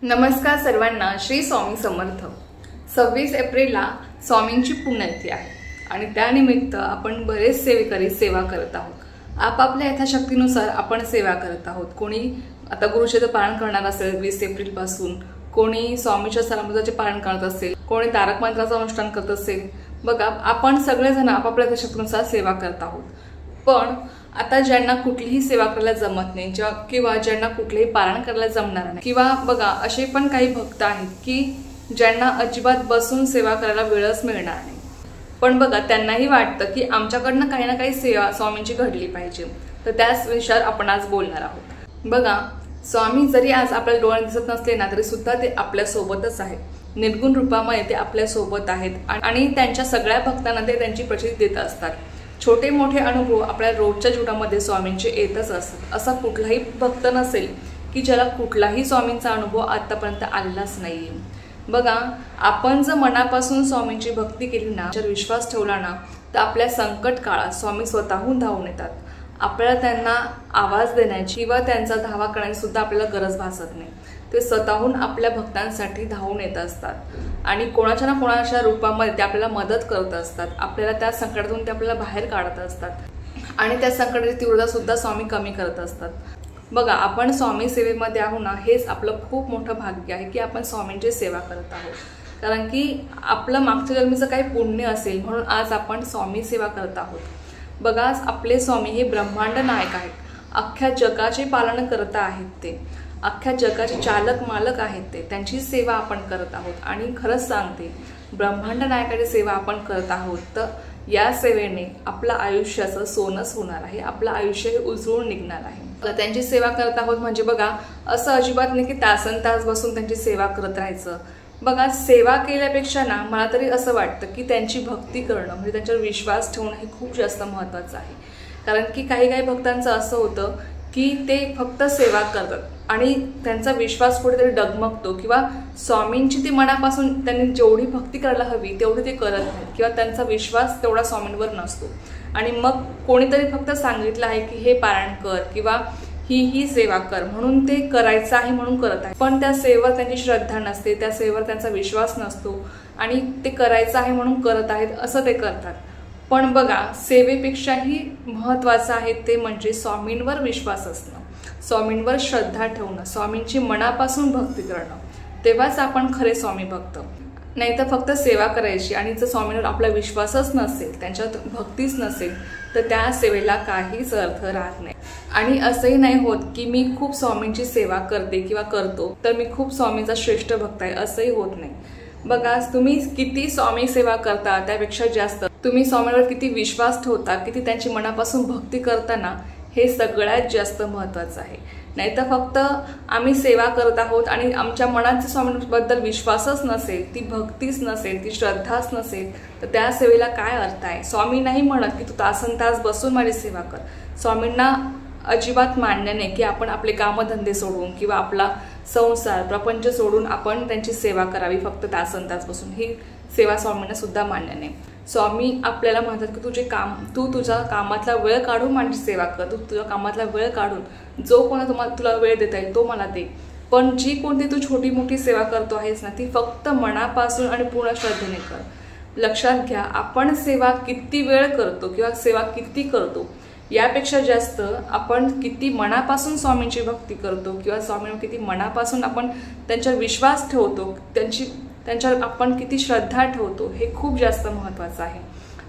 नमस्कार सर्वांना, श्री स्वामी समर्थ। 26 एप्रिलला स्वामींची पुण्यतिथी आहे आणि त्यानिमित्त आपण बरेच सेवेकरी सेवा करत आहोत। आपापल्या यथाशक्तीनुसार आपण सेवा करत आहोत। कोणी आता गुरुचरित्र पारायण करणार असेल 20 एप्रिल पासून, कोणी स्वामीच्या सरामृताचे पारायण करत असेल, कोणी तारक मंत्राचं अनुष्ठान करत असेल। बघा, आपण सगळेजण आपापल्या यथाशक्तीनुसार सेवा करत आहोत। पण आता ज्यांना कुठलीही सेवा करायला जमत नाही किंवा ज्यांना कुठलेही पारायण करायला जमणार नाही, किंवा बघा असे पण काही भक्त आहेत की ज्यांना अजिबात बसून सेवा करायला वेळच मिळणार नाही, पण बघा त्यांनाही वाटतं की आमच्याकडनं काही ना काही सेवा स्वामींची घडली पाहिजे। तर त्याच विषयावर आपण आज बोलणार आहोत। बघा, स्वामी जरी आज आपल्या डोळ्यात दिसत नसले ना, तरी सुद्धा ते आपल्या सोबतच आहेत। निर्गुण रूपामध्ये ते आपल्या सोबत आहेत आणि त्यांच्या सगळ्या भक्तांना ते त्यांची प्रचिती देत असतात। छोटे मोठे अनुभव आपल्या रोजच्या जीवनामध्ये स्वामींचे येतच असतात। असा कुठलाही भक्त नसेल की ज्याला कुठलाही स्वामींचा अनुभव आतापर्यंत आलेलाच नाहीये। बघा, आपण जर मनापासून स्वामींची भक्ती केली ना, जर विश्वास ठेवला ना, तर आपल्या संकट काळात स्वामी स्वतःहून धावून येतात। आपल्याला त्यांना आवाज देण्याची किंवा त्यांचा धावा करण्याची सुद्धा आपल्याला गरज भासत नाही। ते स्वतःहून आपल्या भक्तांसाठी धावून येत असतात आणि कोणाच्या ना कोणाच्या रूपामध्ये ते आपल्याला मदत करत असतात। आपल्याला त्या संकटातून ते आपल्याला बाहेर काढत असतात आणि त्या संकटाची तीव्रता सुद्धा स्वामी कमी करत असतात। बघा, आपण स्वामी सेवेमध्ये आहोत ना, हेच आपलं खूप मोठं भाग्य आहे की आपण स्वामींची सेवा करत आहोत। कारण की आपलं मागच्या जन्मीचं काही पुण्य असेल म्हणून आज आपण स्वामी सेवा करत आहोत। बघा, आपले स्वामी हे ब्रह्मांड नायक आहेत। अख्ख्या जगाचे पालन करता आहेत ते, अख्ख्या जगाचे चालक मालक आहेत ते, त्यांची सेवा आपण करत आहोत। आणि खरंच सांगते, ब्रह्मांड नायकाची सेवा आपण करत आहोत तर या सेवेने आपलं आयुष्याचं सोनंच होणार आहे। आपलं आयुष्य हे उजळून निघणार आहे। त्यांची सेवा करत आहोत म्हणजे बघा, असं अजिबात नाही की तासन तास बसून त्यांची सेवा करत राहायचं। बघा, सेवा केल्यापेक्षा ना मला तरी असं वाटतं की त्यांची भक्ती करणं म्हणजे त्यांच्यावर विश्वास ठेवणं हे खूप जास्त महत्त्वाचं आहे। कारण की काही भक्तांचं असं होतं की ते फक्त सेवा करतात आणि त्यांचा विश्वास कुठेतरी डगमगतो किंवा स्वामींची ती मनापासून त्यांनी जेवढी भक्ती करायला हवी तेवढी ते करत नाहीत किंवा त्यांचा विश्वास तेवढा स्वामींवर नसतो। आणि मग कोणीतरी फक्त सांगितलं आहे की हे पारायण कर किंवा ही सेवा कर म्हणून ते करायचं आहे म्हणून करत आहे, पण त्या सेवेवर त्यांची श्रद्धा नसते, त्या सेवेवर त्यांचा विश्वास नसतो आणि ते करायचं आहे म्हणून करत आहेत असं ते करतात। पण बघा, सेवेपेक्षाही महत्त्वाचं आहे ते म्हणजे स्वामींवर विश्वास असणं, स्वामींवर श्रद्धा ठेवणं, स्वामींची मनापासून भक्ती करणं। तेव्हाच आपण खरे स्वामी भक्त। नाही तर फक्त सेवा करायची आणि जर स्वामींवर आपला विश्वासच नसेल, त्यांच्यात भक्तीच नसेल, तर त्या सेवेला काहीच अर्थ राहत नाही। आणि असंही नाही होत की मी खूप स्वामींची सेवा करते किंवा करतो तर मी खूप स्वामींचा श्रेष्ठ भक्त आहे, असंही होत नाही। बघा, तुम्ही किती स्वामी सेवा करता त्यापेक्षा जास्त तुम्ही स्वामींवर किती विश्वास ठेवता, किती त्यांची मनापासून भक्ती करताना, हे सगळ्यात जास्त महत्त्वाचं आहे। नाही तर फक्त आम्ही सेवा करत आहोत आणि आमच्या मनात स्वामींबद्दल विश्वासच नसेल, ती भक्तीच नसेल, ती श्रद्धाच नसेल, तर त्या सेवेला काय अर्थ आहे। स्वामी नाही म्हणत की तू तासन तास बसून माझी सेवा कर। स्वामींना अजिबात मान्य नाही की आपण आपले कामधंदे सोडून किंवा आपला संसार प्रपंच सोडून आपण त्यांची सेवा करावी फक्त तासन तास बसून। ही सेवा स्वामींना सुद्धा मान्य नाही। स्वामी आपल्याला म्हणतात की तू तुझ्या कामातला वेळ काढून माझी सेवा कर, तू तुझ्या कामातला वेळ काढून जो कोणा तुला वेळ देता येईल तो मला दे, पण जी कोणती तू छोटी मोठी सेवा करतो आहेस ना, ती फक्त मनापासून आणि पूर्ण श्रद्धेने कर। लक्षात घ्या, आपण सेवा किती वेळ करतो किंवा सेवा किती करतो यापेक्षा जास्त आपण किती मनापासून स्वामींची भक्ती करतो किंवा स्वामींवर किती मनापासून आपण त्यांच्यावर विश्वास ठेवतो, त्यांच्यावर आपण किती श्रद्धा ठेवतो, हे खूप जास्त महत्त्वाचं आहे।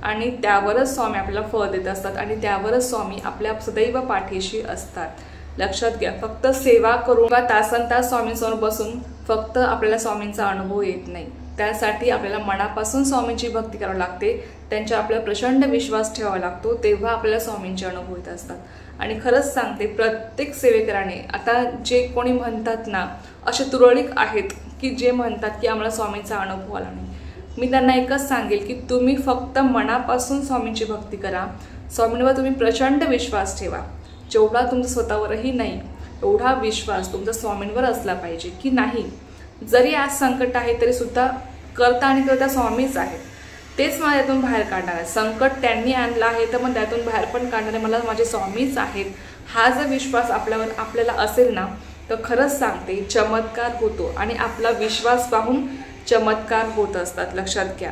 आणि त्यावरच स्वामी आपल्याला फळ देत असतात आणि त्यावरच स्वामी आपल्या सदैव पाठीशी असतात। लक्षात घ्या, फक्त सेवा करून किंवा तासन तास स्वामींसमोर बसून फक्त आपल्याला स्वामींचा अनुभव येत नाही। त्यासाठी आपल्याला मनापासून स्वामींची भक्ती करावी लागते, त्यांच्यावर आपल्याला प्रचंड विश्वास ठेवावा लागतो, तेव्हा आपल्याला स्वामींचे अनुभव येत असतात। आणि खरंच सांगते, प्रत्येक सेवेकराने, आता जे कोणी म्हणतात ना, असे तुरळक आहेत की जे म्हणतात की आम्हाला स्वामींचा अनुभव आला नाही, मी त्यांना एकच सांगेल की तुम्ही फक्त मनापासून स्वामींची भक्ती करा। स्वामींवर तुम्ही प्रचंड विश्वास ठेवा, जेवढा तुमचा स्वतःवरही नाही एवढा विश्वास तुमचा स्वामींवर असला पाहिजे की नाही, जरी आज संकट आहे तरी सुद्धा करता आणि करता स्वामीच आहेत, तेच मला यातून बाहेर काढणार आहे। संकट त्यांनी आणलं आहे तर मग त्यातून बाहेर पण काढणारे मला माझे स्वामीच आहेत, हा जर विश्वास आपल्याला असेल ना, तर खरंच सांगते चमत्कार होतो आणि आपला विश्वास पाहून चमत्कार होत असतात। लक्षात घ्या,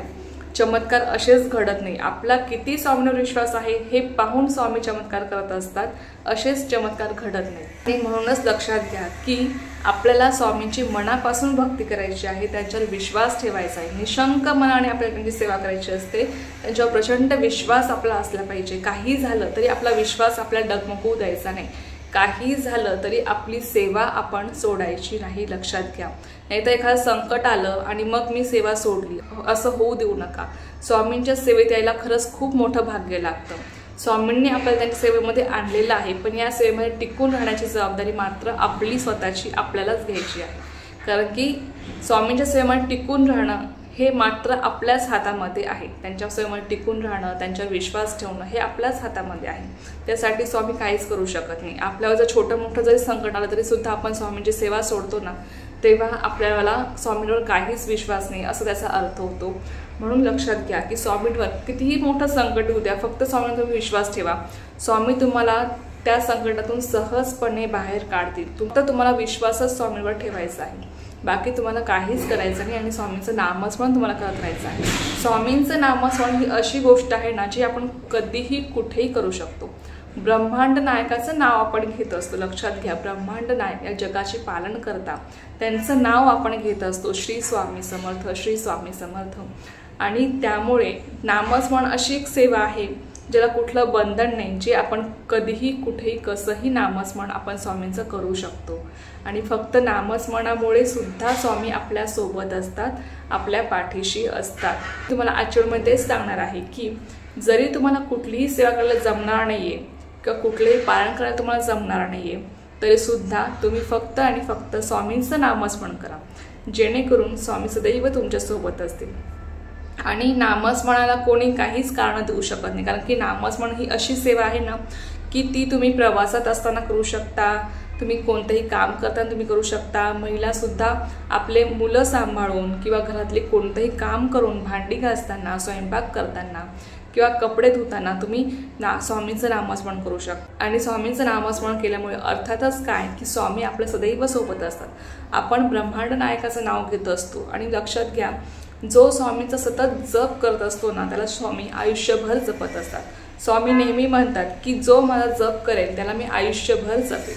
चमत्कार असेच घडत नाही, आपला किती स्वामींवर विश्वास आहे हे पाहून स्वामी चमत्कार करत असतात, असेच चमत्कार घडत नाही। ते म्हणूनच लक्षात घ्या की आपल्याला स्वामींची मनापासून भक्ती करायची आहे, त्यांच्यावर विश्वास ठेवायचा आहे, निशंक मनाने आपल्याला त्यांची सेवा करायची असते, त्यांच्यावर प्रचंड विश्वास आपला असला पाहिजे। काही झालं तरी आपला विश्वास आपल्याला डगमगू द्यायचा नाही, काही झालं तरी आपली सेवा आपण सोडायची नाही। लक्षात घ्या, नाहीतर एखादं संकट आलं आणि मग मी सेवा सोडली असं होऊ देऊ नका। स्वामींच्या सेवेत यायला खरंच खूप मोठं भाग्य लागतं। स्वामींनी आपल्याला त्यांच्या सेवेमध्ये आणलेलं आहे, पण या सेवेमध्ये टिकून राहण्याची जबाबदारी मात्र आपली स्वतःची आपल्यालाच घ्यायची आहे। कारण की स्वामींच्या सेवेमध्ये टिकून राहणं हे मात्र आपल्याच हातामध्ये आहे। त्यांच्या सेवेमध्ये टिकून राहणं, त्यांच्यावर विश्वास ठेवणं हे आपल्याच हातामध्ये आहे। त्यासाठी स्वामी काहीच करू शकत नाही। आपल्यावर जर छोटं मोठं जरी संकट आलं तरी सुद्धा आपण स्वामींची सेवा सोडतो ना, तेव्हा आपल्याला स्वामींवर काहीच विश्वास नाही असं त्याचा अर्थ होतो। म्हणून लक्षात घ्या की स्वामींवर कितीही मोठं संकट येऊ द्या, फक्त स्वामींवर विश्वास ठेवा, स्वामी तुम्हाला त्या संकटातून सहजपणे बाहेर काढतील। फक्त तुम्हाला विश्वासच स्वामींवर ठेवायचा आहे, बाकी तुम्हाला काहीच करायचं नाही आणि स्वामींचं नामस्मरण तुम्हाला करत राहायचं आहे। स्वामींचं नामस्मरण ही अशी गोष्ट आहे ना जी आपण कधीही कुठेही करू शकतो। ब्रह्मांड नायकाचं नाव आपण घेत असतो। लक्षात घ्या, ब्रह्मांड नायक या जगाचे पालन करता त्यांचं नाव आपण घेत असतो, श्री स्वामी समर्थ, श्री स्वामी समर्थ। आणि त्यामुळे नामस्मरण अशी एक सेवा आहे ज्याला कुठलं बंधन नाही, जे आपण कधीही कुठेही कसंही नामस्मरण आपण स्वामींचं करू शकतो। आणि फक्त नामस्मरणामुळे सुद्धा स्वामी आपल्या सोबत असतात, आपल्या पाठीशी असतात। तुम्हाला आचरणमध्ये तेच सांगणार आहे की जरी तुम्हाला कुठलीही सेवा करायला जमणार नाहीये किंवा कुठलेही पालन करायला तुम्हाला जमणार नाहीये, तरी सुद्धा तुम्ही फक्त आणि फक्त स्वामींचं नामस्मरण करा, जेणेकरून स्वामी सदैव तुमच्या सोबत असतील। आणि नामस्मरणाला कोणी काहीच कारण देऊ शकत नाही, कारण की नामस्मरण ही अशी सेवा आहे ना की ती तुम्ही प्रवासात असताना करू शकता, तुम्ही कोणतेही काम करताना तुम्ही करू शकता। महिला सुद्धा आपले मुलं सांभाळून किंवा घरातले कोणतेही काम करून, भांडी घासताना, स्वयंपाक करताना किंवा कपडे धुताना तुम्ही स्वामींचं नामस्मरण करू शकता। आणि स्वामींचं नामस्मरण केल्यामुळे अर्थातच काय की स्वामी आपल्या सदैव सोबत असतात। आपण ब्रह्मांड नायकाचं नाव घेत असतो आणि लक्षात घ्या, जो स्वामींचा सतत जप करत असतो ना त्याला स्वामी आयुष्यभर जपत असतात। स्वामी नेहमी म्हणतात की जो मला जप करेल त्याला मी आयुष्यभर जपेल।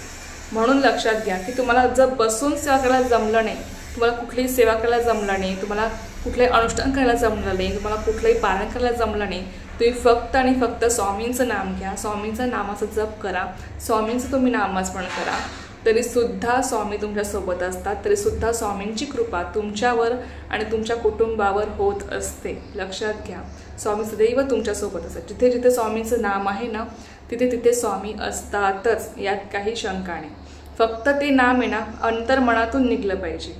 म्हणून लक्षात घ्या की तुम्हाला जर बसून सेवा करायला जमलं नाही, तुम्हाला कुठलीही सेवा करायला जमलं नाही, तुम्हाला कुठलेही अनुष्ठान करायला जमलं नाही, तुम्हाला कुठलंही पालन करायला जमलं नाही, तुम्ही फक्त आणि फक्त स्वामींचं नाम घ्या, स्वामींचं नामाचं जप करा, स्वामींचं तुम्ही नामस्मरण करा, तरी सुद्धा स्वामी तुमच्या सोबत असतात, तरी सुद्धा स्वामींची कृपा तुमच्यावर आणि तुमच्या कुटुंबावर होत असते। लक्षात घ्या, स्वामी सदैव तुमच्या सोबत असतात। जिथे जिथे स्वामींचं नाम आहे ना तिथे तिथे स्वामी असतातच, यात काही शंका नाही। फक्त ते नाम आहे ना अंतर्मनातून निघलं पाहिजे।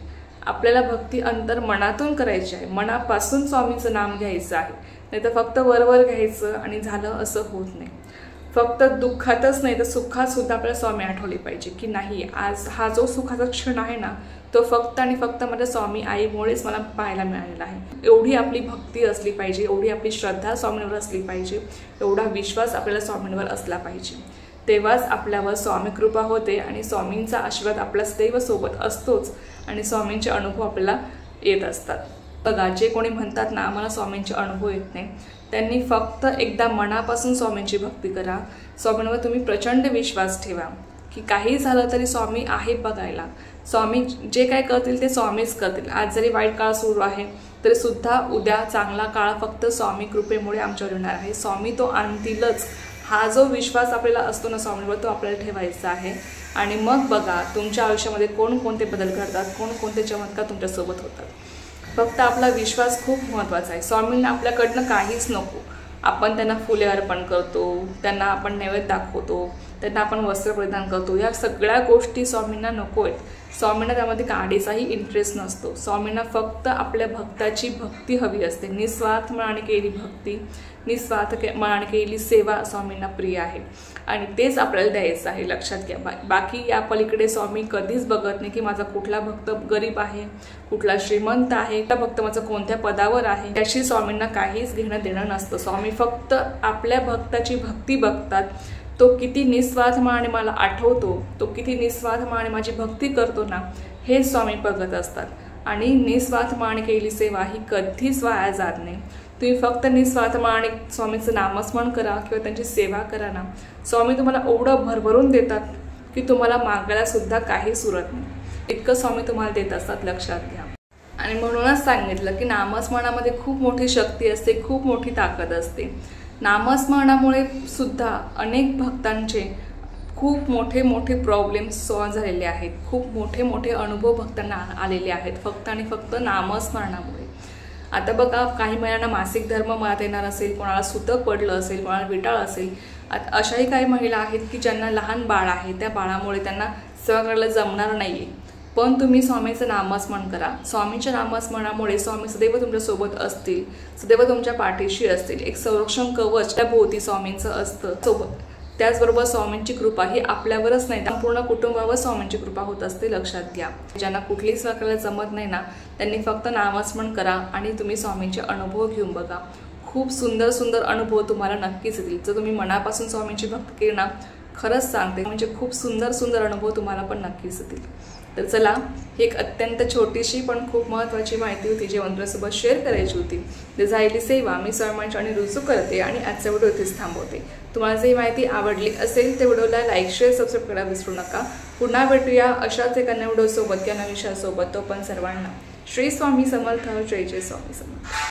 आपल्याला भक्ती अंतर्मनातून करायची आहे, मनापासून स्वामींचं नाम घ्यायचं आहे, नाही तर फक्त वरवर घ्यायचं आणि झालं असं होत नाही। फक्त दुःखातच नाही तर सुखात सुद्धा आपल्याला स्वामी आठवले पाहिजे की नाही, आज हा जो सुखाचा क्षण आहे ना तो फक्त आणि फक्त माझ्या स्वामी आईमुळेच मला पाहायला मिळालेला आहे। एवढी आपली भक्ती असली पाहिजे, एवढी आपली श्रद्धा स्वामींवर असली पाहिजे, एवढा विश्वास आपल्याला स्वामींवर असला पाहिजे, तेव्हाच आपल्यावर स्वामी कृपा होते आणि स्वामींचा आशीर्वाद आपल्या सदैव सोबत असतोच आणि स्वामींचे अनुभव आपल्याला येत असतात। बघा, जे कोणी म्हणतात ना आम्हाला स्वामींचे अनुभव येत नाही, त्यांनी फक्त एकदा मनापासून स्वामींची भक्ती करा, स्वामींवर तुम्ही प्रचंड विश्वास ठेवा की काही झालं तरी स्वामी आहे बघायला, स्वामी जे काय करतील ते स्वामीच करतील। आज जरी वाईट काळ सुरू आहे तरी सुद्धा उद्या चांगला काळ फक्त स्वामी कृपेमुळे आमच्यावर येणार आहे, स्वामी तो आणतीलच। हा जो विश्वास आपल्याला असतो ना स्वामींवर तो आपल्याला ठेवायचा आहे। आणि मग बघा तुमच्या आयुष्यामध्ये कोणकोणते बदल घडतात, कोणकोणते चमत्कार तुमच्यासोबत होतात। फक्त आपला विश्वास खूप महत्त्वाचा आहे। स्वामींना आपल्याकडनं काहीच नको, आपण त्यांना फुले अर्पण करतो, त्यांना आपण नैवेद्य दाखवतो, त्यांना आपण वस्त्र परिधान करतो, या सगळ्या गोष्टी स्वामींना नको आहेत। स्वामींना त्यामध्ये काडीचाही इंटरेस्ट नसतो। स्वामींना फक्त आपल्या भक्ताची भक्ती हवी असते, निस्वार्थ मनाने केलेली भक्ती, निस्वार्थ मनाने केलेली सेवा स्वामींना प्रिय आहे आणि तेच आपल्याला द्यायचं आहे। लक्षात घ्या, बाकी या पलीकडे स्वामी कधीच बघत नाही की माझा कुठला भक्त गरीब आहे, कुठला श्रीमंत आहे, कुठला भक्त माझा कोणत्या पदावर आहे, त्याशी स्वामींना काहीच घेणं देणं नसतं। स्वामी फक्त आपल्या भक्ताची भक्ती बघतात, तो किती निस्वार्थ मनाने मला आठवतो, तो किती निस्वार्थ मनाने माझी भक्ती करतो ना, हे स्वामी बघत असतात। आणि निस्वार्थ मनाने केलेली सेवा ही कधीच वाया जात नाही। तुम्ही फक्त निस्वार्थ मनाने स्वामींचं नामस्मरण करा किंवा त्यांची सेवा करा ना, स्वामी तुम्हाला एवढं भरभरून देतात की तुम्हाला मागायला सुद्धा काही सुरत नाही, इतकं स्वामी तुम्हाला देत असतात, लक्षात घ्या। आणि म्हणूनच सांगितलं की नामस्मरणामध्ये खूप मोठी शक्ती असते, खूप मोठी ताकद असते। नामस्मरणामुळे सुद्धा अनेक भक्तांचे खूप मोठे मोठे प्रॉब्लेम्स सॉल्व झालेले आहेत, खूप मोठे मोठे अनुभव भक्तांना आलेले आहेत फक्त आणि फक्त नामस्मरणामुळे। आता बघा, काही महिलांना मासिक धर्म मनात येणार असेल, कोणाला सुतक पडलं असेल, कोणाला विटाळ असेल, अशाही काही महिला आहेत की ज्यांना लहान बाळ आहे, त्या बाळामुळे त्यांना सेवा करायला जमणार नाहीये, पण तुम्ही स्वामींचं नामस्मरण करा। स्वामींच्या नामस्मरणामुळे स्वामी सदैव तुमच्यासोबत असतील, सदैव तुमच्या पाठीशी असतील, एक संरक्षण कवच त्या भोवती स्वामींचं असतं सोबत। त्याचबरोबर स्वामींची कृपा ही आपल्यावरच नाही, संपूर्ण कुटुंबावर स्वामींची कृपा होत असते, लक्षात घ्या। ज्यांना कुठलीच सेवा करायला जमत नाही ना, त्यांनी फक्त नामस्मरण करा आणि तुम्ही स्वामींचे अनुभव घेऊन बघा। खूप सुंदर सुंदर अनुभव तुम्हाला नक्कीच येतील। जर तुम्ही मनापासून स्वामींची भक्ती केली ना, खरंच सांगते म्हणजे खूप सुंदर सुंदर अनुभव तुम्हाला पण नक्कीच येतील। तर चला, ही एक अत्यंत छोटीशी पण खूप महत्त्वाची माहिती होती जी मंत्रासोबत शेअर करायची होती। झालेली सेवा मी स्वामींची आणि रुजू करते आणि आजचा व्हिडिओ इथेच थांबवते। तुम्हाला जर ही माहिती आवडली असेल तर व्हिडिओला लाईक, शेअर, सबस्क्राईब करायला विसरू नका। पुन्हा भेटूया अशाच एका नव्या व्हिडिओसोबत किंवा नव्या विषयासोबत। तो पण सर्वांना श्री स्वामी समर्थ, जय जय स्वामी समर्थ।